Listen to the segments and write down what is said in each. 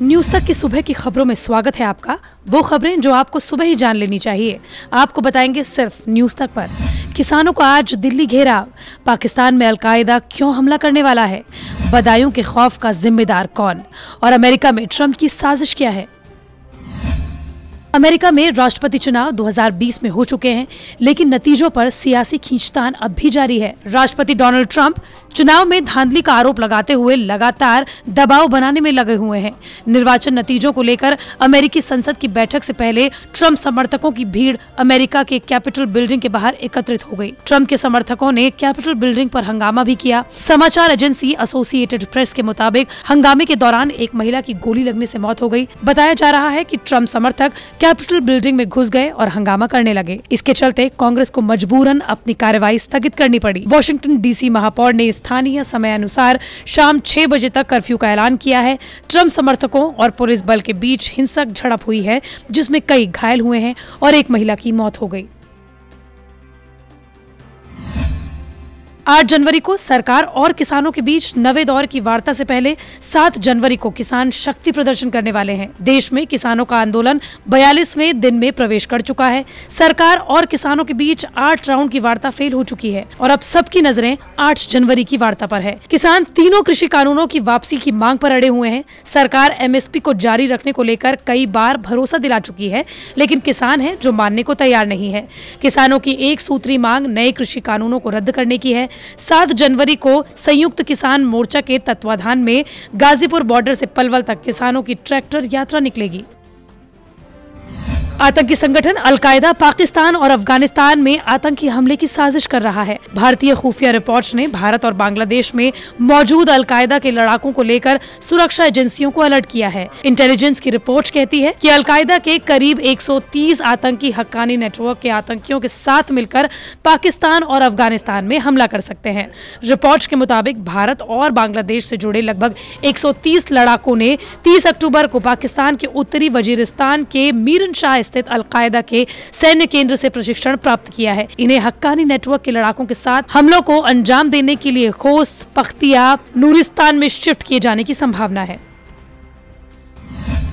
News तक की सुबह की खबरों में स्वागत है आपका। वो खबरें जो आपको सुबह ही जान लेनी चाहिए, आपको बताएंगे सिर्फ न्यूज तक पर। किसानों को आज दिल्ली घेराव, पाकिस्तान में अलकायदा क्यों हमला करने वाला है, बदायूं के खौफ का जिम्मेदार कौन, और अमेरिका में ट्रंप की साजिश क्या है। अमेरिका में राष्ट्रपति चुनाव 2020 में हो चुके हैं, लेकिन नतीजों पर सियासी खींचतान अब भी जारी है। राष्ट्रपति डोनाल्ड ट्रंप चुनाव में धांधली का आरोप लगाते हुए लगातार दबाव बनाने में लगे हुए हैं। निर्वाचन नतीजों को लेकर अमेरिकी संसद की बैठक से पहले ट्रंप समर्थकों की भीड़ अमेरिका के कैपिटल बिल्डिंग के बाहर एकत्रित हो गई। ट्रंप के समर्थकों ने कैपिटल बिल्डिंग पर हंगामा भी किया। समाचार एजेंसी एसोसिएटेड प्रेस के मुताबिक हंगामे के दौरान एक महिला की गोली लगने से मौत हो गई। बताया जा रहा है कि ट्रंप समर्थक कैपिटल बिल्डिंग में घुस गए और हंगामा करने लगे। इसके चलते कांग्रेस को मजबूरन अपनी कार्रवाई स्थगित करनी पड़ी। वॉशिंगटन डीसी महापौर ने स्थानीय समय अनुसार शाम 6 बजे तक कर्फ्यू का ऐलान किया है। ट्रंप समर्थकों और पुलिस बल के बीच हिंसक झड़प हुई है, जिसमें कई घायल हुए हैं और एक महिला की मौत हो गई। 8 जनवरी को सरकार और किसानों के बीच नवे दौर की वार्ता से पहले 7 जनवरी को किसान शक्ति प्रदर्शन करने वाले हैं। देश में किसानों का आंदोलन 42वें दिन में प्रवेश कर चुका है। सरकार और किसानों के बीच 8 राउंड की वार्ता फेल हो चुकी है और अब सबकी नजरें 8 जनवरी की वार्ता पर है। किसान तीनों कृषि कानूनों की वापसी की मांग पर अड़े हुए हैं। सरकार एमएसपी को जारी रखने को लेकर कई बार भरोसा दिला चुकी है, लेकिन किसान हैं जो मानने को तैयार नहीं है। किसानों की एक सूत्री मांग नए कृषि कानूनों को रद्द करने की है। 7 जनवरी को संयुक्त किसान मोर्चा के तत्वाधान में गाजीपुर बॉर्डर से पलवल तक किसानों की ट्रैक्टर यात्रा निकलेगी। आतंकी संगठन अलकायदा पाकिस्तान और अफगानिस्तान में आतंकी हमले की साजिश कर रहा है। भारतीय खुफिया रिपोर्ट्स ने भारत और बांग्लादेश में मौजूद अलकायदा के लड़ाकों को लेकर सुरक्षा एजेंसियों को अलर्ट किया है। इंटेलिजेंस की रिपोर्ट कहती है कि अलकायदा के करीब 130 आतंकी हक्कानी नेटवर्क के आतंकियों के साथ मिलकर पाकिस्तान और अफगानिस्तान में हमला कर सकते हैं। रिपोर्ट्स के मुताबिक भारत और बांग्लादेश से जुड़े लगभग 130 लड़ाकों ने 30 अक्टूबर को पाकिस्तान के उत्तरी वजीरिस्तान के मीरन शाह स्थित अलकायदा के सैन्य केंद्र से प्रशिक्षण प्राप्त किया है। इन्हें हक्कानी नेटवर्क के लड़ाकों के साथ हमलों को अंजाम देने के लिए खोस्त, पख्तिया, नूरिस्तान में शिफ्ट किए जाने की संभावना है।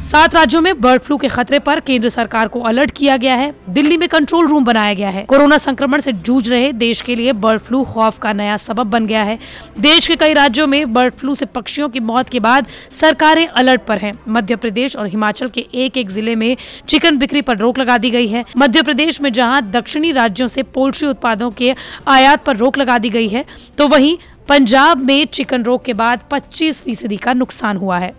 7 राज्यों में बर्ड फ्लू के खतरे पर केंद्र सरकार को अलर्ट किया गया है। दिल्ली में कंट्रोल रूम बनाया गया है। कोरोना संक्रमण से जूझ रहे देश के लिए बर्ड फ्लू खौफ का नया सबब बन गया है। देश के कई राज्यों में बर्ड फ्लू से पक्षियों की मौत के बाद सरकारें अलर्ट पर हैं। मध्य प्रदेश और हिमाचल के एक जिले में चिकन बिक्री पर रोक लगा दी गई है। मध्य प्रदेश में जहाँ दक्षिणी राज्यों से पोल्ट्री उत्पादों के आयात पर रोक लगा दी गई है, तो वहीं पंजाब में चिकन रोक के बाद 25% का नुकसान हुआ है।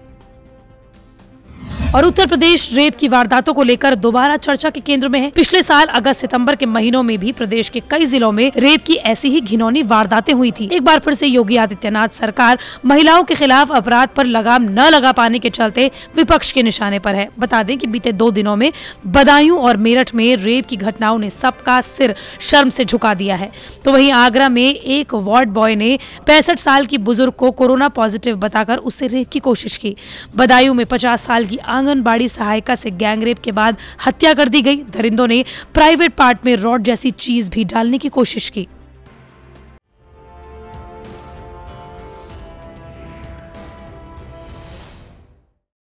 और उत्तर प्रदेश रेप की वारदातों को लेकर दोबारा चर्चा के केंद्र में है। पिछले साल अगस्त सितंबर के महीनों में भी प्रदेश के कई जिलों में रेप की ऐसी ही घिनौनी वारदातें हुई थी। एक बार फिर से योगी आदित्यनाथ सरकार महिलाओं के खिलाफ अपराध पर लगाम न लगा पाने के चलते विपक्ष के निशाने पर है। बता दें कि बीते 2 दिनों में बदायूं और मेरठ में रेप की घटनाओं ने सबका सिर शर्म से झुका दिया है। तो वहीं आगरा में एक वार्ड बॉय ने 65 साल की बुजुर्ग को कोरोना पॉजिटिव बताकर उससे रेप की कोशिश की। बदायूं में 50 साल की आंगनबाड़ी सहायिका से गैंगरेप के बाद हत्या कर दी गई। दरिंदों ने प्राइवेट पार्ट में रॉड जैसी चीज भी डालने की कोशिश की।